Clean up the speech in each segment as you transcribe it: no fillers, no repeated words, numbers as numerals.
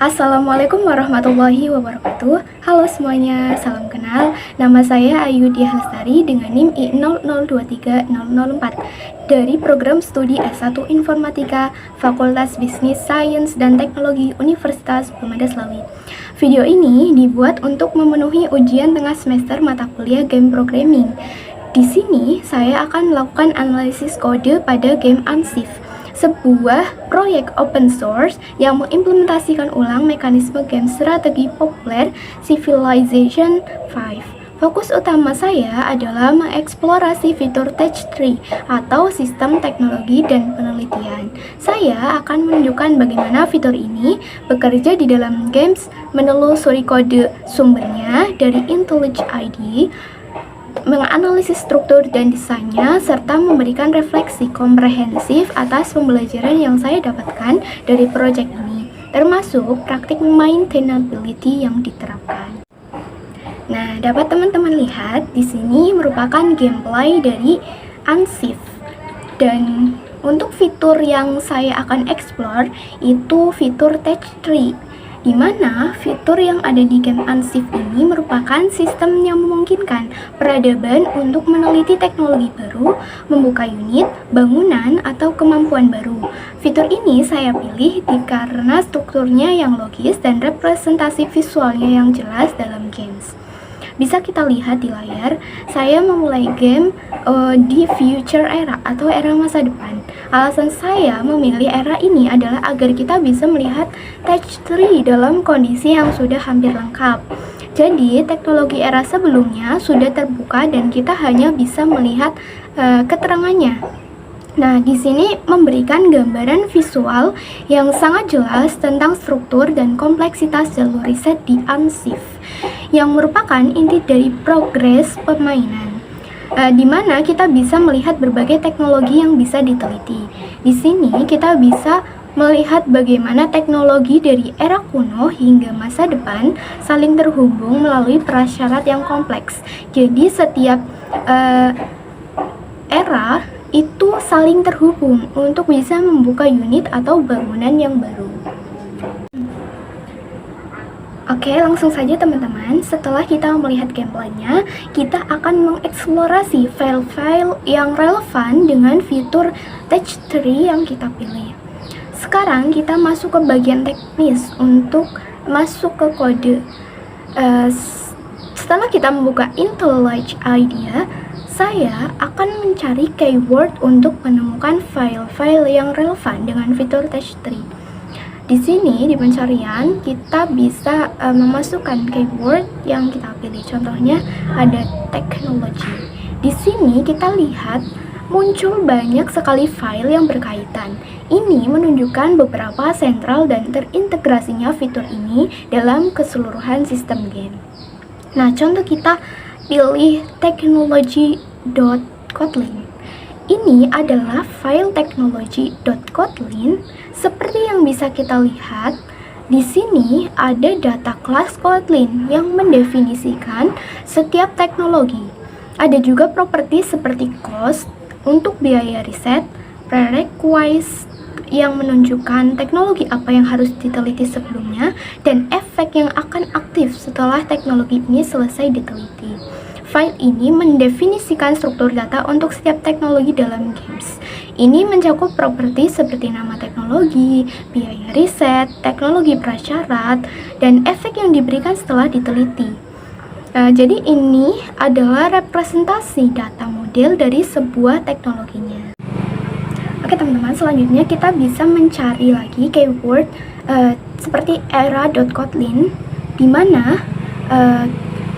Assalamualaikum warahmatullahi wabarakatuh. Halo semuanya, salam kenal. Nama saya Ayu Diah Lestari dengan NIM I00230004 dari program studi S1 Informatika Fakultas Bisnis Sains dan Teknologi Universitas Bumada Slawi. Video ini dibuat untuk memenuhi ujian tengah semester mata kuliah game programming. Di sini saya akan melakukan analisis kode pada game Unsif, sebuah proyek open source yang mengimplementasikan ulang mekanisme game strategi populer Civilization V. Fokus utama saya adalah mengeksplorasi fitur Touch Tree atau sistem teknologi dan penelitian. Saya akan menunjukkan bagaimana fitur ini bekerja di dalam games, menelusuri kode sumbernya dari IntelliJ IDE, menganalisis struktur dan desainnya, serta memberikan refleksi komprehensif atas pembelajaran yang saya dapatkan dari proyek ini, termasuk praktik maintainability yang diterapkan. Nah, dapat teman-teman lihat di sini merupakan gameplay dari Unsif, dan untuk fitur yang saya akan explore itu fitur Touch Tree, di mana fitur yang ada di game Unsif ini merupakan sistem yang memungkinkan peradaban untuk meneliti teknologi baru, membuka unit, bangunan, atau kemampuan baru. Fitur ini saya pilih karena strukturnya yang logis dan representasi visualnya yang jelas dalam games. Bisa kita lihat di layar, saya memulai game di future era atau era masa depan. Alasan saya memilih era ini adalah agar kita bisa melihat Touch Tree dalam kondisi yang sudah hampir lengkap. Jadi, teknologi era sebelumnya sudah terbuka dan kita hanya bisa melihat keterangannya. Nah, di sini memberikan gambaran visual yang sangat jelas tentang struktur dan kompleksitas jalur riset di Unsif, yang merupakan inti dari progres permainan, di mana kita bisa melihat berbagai teknologi yang bisa diteliti. Di sini kita bisa melihat bagaimana teknologi dari era kuno hingga masa depan saling terhubung melalui prasyarat yang kompleks. Jadi setiap era itu saling terhubung untuk bisa membuka unit atau bangunan yang baru. Oke, langsung saja teman-teman. Setelah kita melihat gameplaynya, kita akan mengeksplorasi file-file yang relevan dengan fitur Touch Tree yang kita pilih. Sekarang kita masuk ke bagian teknis untuk masuk ke kode. Setelah kita membuka IntelliJ IDEA, saya akan mencari keyword untuk menemukan file-file yang relevan dengan fitur Touch Tree. Di sini di pencarian kita bisa memasukkan keyword yang kita pilih. Contohnya ada teknologi. Di sini kita lihat muncul banyak sekali file yang berkaitan. Ini menunjukkan beberapa sentral dan terintegrasinya fitur ini dalam keseluruhan sistem game. Nah, contoh kita pilih technology.kotlin. Ini adalah file technology.kotlin. Seperti yang bisa kita lihat, di sini ada data kelas Kotlin yang mendefinisikan setiap teknologi. Ada juga properti seperti cost untuk biaya riset, prerequisite yang menunjukkan teknologi apa yang harus diteliti sebelumnya, dan efek yang akan aktif setelah teknologi ini selesai diteliti. File ini mendefinisikan struktur data untuk setiap teknologi dalam games. Ini mencakup properti seperti nama teknologi, biaya riset, teknologi prasyarat, dan efek yang diberikan setelah diteliti. Jadi ini adalah representasi data model dari sebuah teknologinya. Oke teman-teman, selanjutnya kita bisa mencari lagi keyword seperti era.kotlin, di mana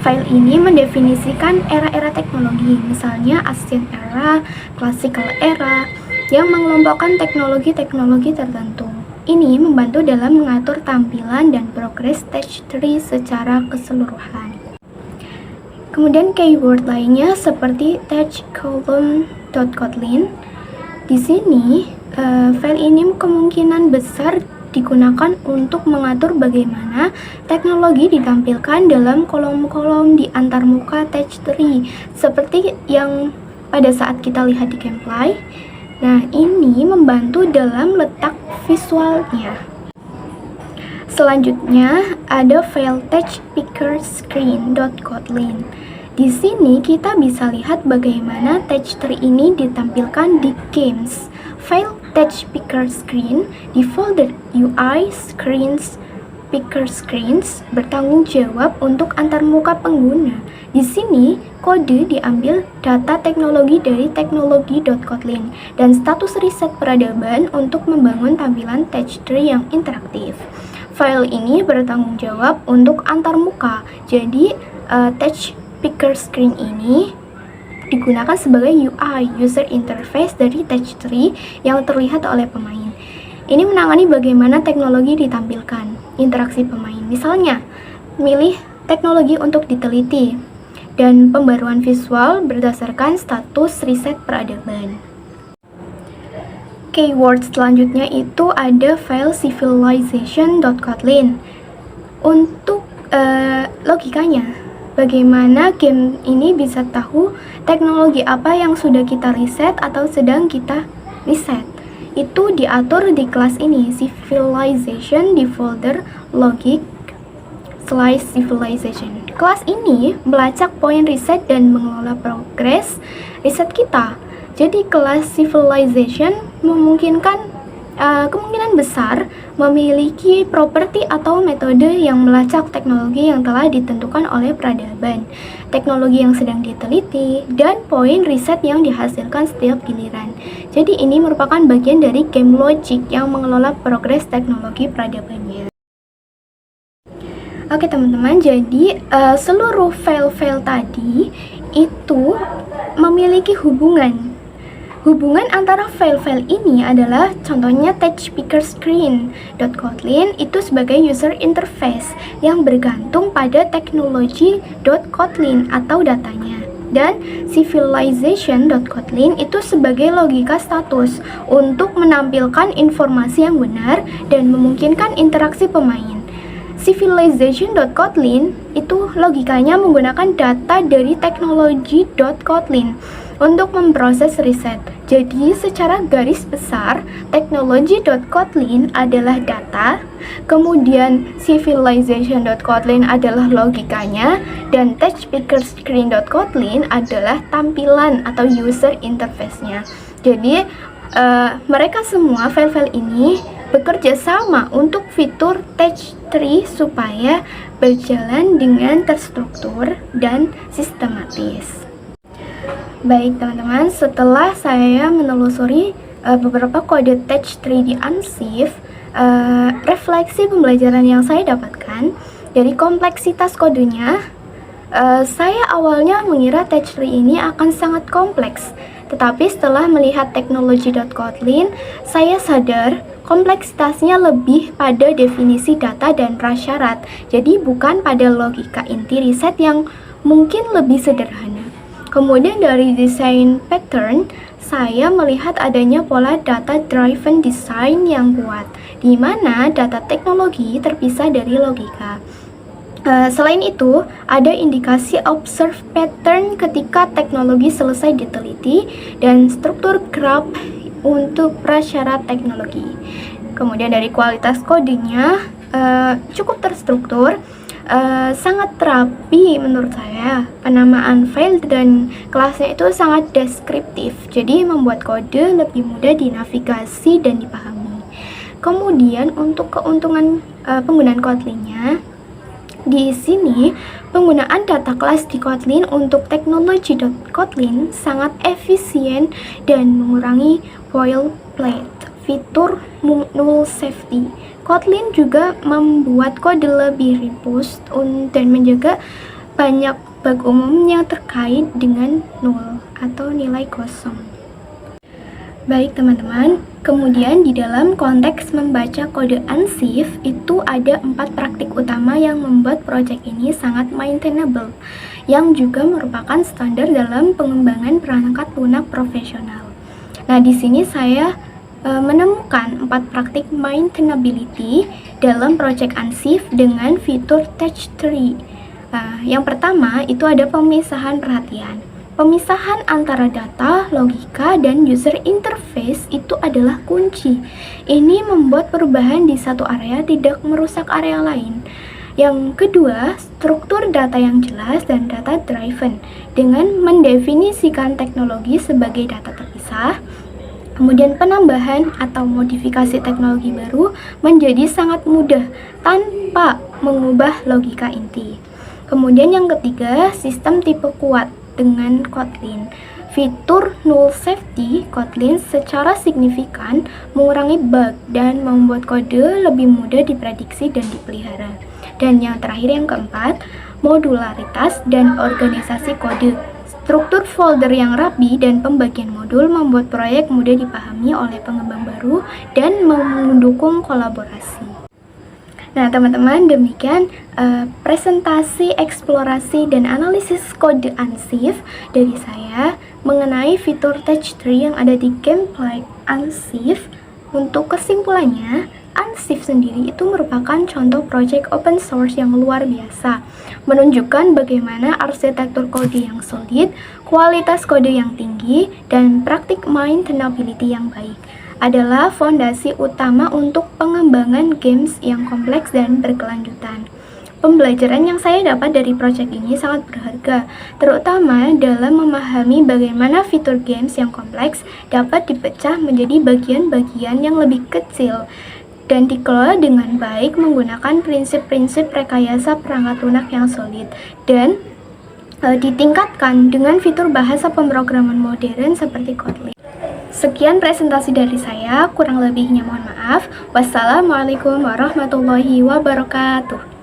file ini mendefinisikan era-era teknologi, misalnya Ancient Era, Classical Era, yang mengelompokkan teknologi-teknologi tertentu. Ini membantu dalam mengatur tampilan dan progres Touch Tree secara keseluruhan. Kemudian keyword lainnya seperti touchcolumn.kotlin. Di sini file ini kemungkinan besar digunakan untuk mengatur bagaimana teknologi ditampilkan dalam kolom-kolom di antarmuka Touch Tree, seperti yang pada saat kita lihat di gameplay. Nah, ini membantu dalam letak visualnya. Selanjutnya ada file touchpickerscreen.kotlin. Di sini kita bisa lihat bagaimana touch tree ini ditampilkan di games. File touchpickerscreen di folder UI screens picker screens bertanggung jawab untuk antarmuka pengguna. Di sini kode diambil data teknologi dari teknologi.kotlin dan status riset peradaban untuk membangun tampilan touch tree yang interaktif. File ini bertanggung jawab untuk antarmuka. Jadi touch picker screen ini digunakan sebagai UI user interface dari touch tree yang terlihat oleh pemain. Ini menangani bagaimana teknologi ditampilkan, interaksi pemain. Misalnya, milih teknologi untuk diteliti, dan pembaruan visual berdasarkan status riset peradaban. Keyword selanjutnya itu ada file civilization.kotlin. Untuk logikanya, bagaimana game ini bisa tahu teknologi apa yang sudah kita riset atau sedang kita riset. Itu diatur di kelas ini, civilization di folder logic/civilization. Kelas ini melacak poin riset dan mengelola progres riset kita. Jadi kelas civilization memungkinkan kemungkinan besar memiliki properti atau metode yang melacak teknologi yang telah ditentukan oleh peradaban, teknologi yang sedang diteliti, dan poin riset yang dihasilkan setiap giliran. Jadi ini merupakan bagian dari game logic yang mengelola progres teknologi peradabannya. Oke teman-teman, jadi seluruh file-file tadi itu memiliki hubungan antara file-file ini adalah contohnya touchpickerscreen.kotlin itu sebagai user interface yang bergantung pada teknologi.kotlin atau datanya, dan civilization.kotlin itu sebagai logika status untuk menampilkan informasi yang benar dan memungkinkan interaksi pemain. Civilization.kotlin itu logikanya menggunakan data dari teknologi.kotlin untuk memproses riset. Jadi secara garis besar, teknologi.kotlin adalah data, kemudian civilization.kotlin adalah logikanya, dan touchpickerscreen.kotlin adalah tampilan atau user interface-nya. Jadi mereka semua file-file ini bekerja sama untuk fitur touch tree supaya berjalan dengan terstruktur dan sistematis. Baik teman-teman, setelah saya menelusuri beberapa kode touch tree di Unshift, refleksi pembelajaran yang saya dapatkan dari kompleksitas kodenya, saya awalnya mengira touch tree ini akan sangat kompleks. Tetapi setelah melihat teknologi.kotlin, saya sadar kompleksitasnya lebih pada definisi data dan prasyarat. Jadi bukan pada logika inti riset yang mungkin lebih sederhana. Kemudian dari desain pattern, saya melihat adanya pola data driven design yang kuat, di mana data teknologi terpisah dari logika. Selain itu, ada indikasi observe pattern ketika teknologi selesai diteliti dan struktur graph untuk prasyarat teknologi. Kemudian dari kualitas kodenya cukup terstruktur, sangat rapi menurut saya. Penamaan file dan kelasnya itu sangat deskriptif, jadi membuat kode lebih mudah dinavigasi dan dipahami. Kemudian untuk keuntungan penggunaan Kotlin-nya, di sini penggunaan data kelas di Kotlin untuk teknologi.kotlin sangat efisien dan mengurangi boilerplate, fitur null safety. Kotlin juga membuat kode lebih robust dan menjaga banyak bug umum yang terkait dengan null atau nilai kosong. Baik teman-teman, kemudian di dalam konteks membaca kode Unshift itu ada 4 praktik utama yang membuat project ini sangat maintainable, yang juga merupakan standar dalam pengembangan perangkat lunak profesional. Nah, di sini saya menemukan 4 praktik maintainability dalam project Unshift dengan fitur touch tree. Yang pertama itu ada pemisahan perhatian. Pemisahan antara data, logika, dan user interface itu adalah kunci. Ini membuat perubahan di satu area tidak merusak area lain. Yang kedua, struktur data yang jelas dan data driven dengan mendefinisikan teknologi sebagai data terpisah. Kemudian penambahan atau modifikasi teknologi baru menjadi sangat mudah tanpa mengubah logika inti. Kemudian yang ketiga, sistem tipe kuat dengan Kotlin. Fitur null safety Kotlin secara signifikan mengurangi bug dan membuat kode lebih mudah diprediksi dan dipelihara. Dan yang terakhir yang keempat, modularitas dan organisasi kode. Struktur folder yang rapi dan pembagian modul membuat proyek mudah dipahami oleh pengembang baru dan mendukung kolaborasi. Nah, teman-teman, demikian presentasi, eksplorasi, dan analisis kode Unshift dari saya mengenai fitur touch tree yang ada di gameplay Unshift. Untuk kesimpulannya, Unshift sendiri itu merupakan contoh project open source yang luar biasa, menunjukkan bagaimana arsitektur kode yang solid, kualitas kode yang tinggi, dan praktik maintainability yang baik adalah fondasi utama untuk pengembangan games yang kompleks dan berkelanjutan. Pembelajaran yang saya dapat dari proyek ini sangat berharga, terutama dalam memahami bagaimana fitur games yang kompleks dapat dipecah menjadi bagian-bagian yang lebih kecil dan dikelola dengan baik menggunakan prinsip-prinsip rekayasa perangkat lunak yang solid dan ditingkatkan dengan fitur bahasa pemrograman modern seperti Kotlin. Sekian presentasi dari saya, kurang lebihnya mohon maaf. Wassalamualaikum warahmatullahi wabarakatuh.